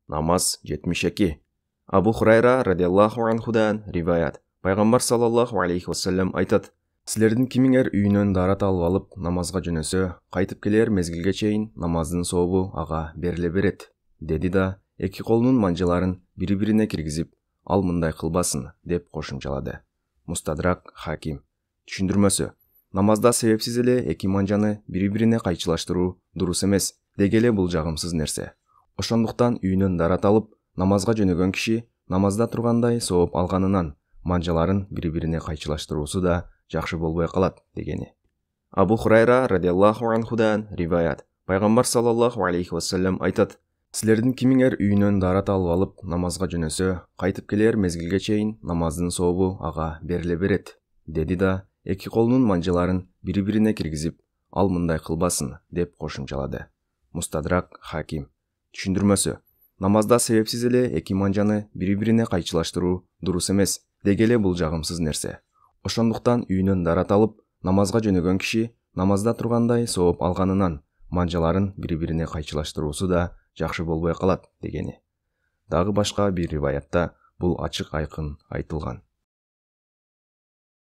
Namaz 72. Abu Hurayra radiyallahu anhudan риваят. Пайғамбар саллаллаху алейхи вассалам айтады: Сілердің кимиңер үйінен дарат алып алып, намазға жөнөсө, қайтып келер мезгилге чейин намаздын сообу ага бериле берет. Деди да, эки колунун манжаларын бири-бирине киргизип, ал мындай кылбасын, деп кошумчалады. Мустадрак Хаким. Түшүндүрмөсү: намазда себепсиз эле эки манжаны бири-бирине кайчылаштыруу дурус эмес, деги эле бул жагымсыз нерсе. Ошондуктан үйүнөн дарат алып, намазга жөнөгөн киши намазда тургандай сооп алганынан манжаларын бири-бирине кайчылаштыруусу да жакшы болбой калат дегени. Абу Хурайра радиаллаху анхудан риваят. Пайгамбар саллаллаху алейхи вассалам айтат: Силердин кимиңер үйүнөн дарат алып алып, намазга жөнөсө, кайтып келер мезгилге чейин намаздын сообу ага бериле берет. Деди да, эки колунун манжаларын бири-бирине киргизип, ал мындай кылбасын, деп кошумчалады. Мустадрак Хаким. Түшүндүрмөсү: намазда себепсиз эле эки манжаны бири-бирине кайчылаштыруу дурус эмес, деги эле бул жагымсыз нерсе. Ошондуктан үйүнөн дарат алып, намазга жөнөгөн киши намазда тургандай сооп алганынан манжаларын бири-бирине кайчылаштыруусу да жакшы болбой калат дегени. Дагы башка бир риваятта бул ачык айкын айтылган.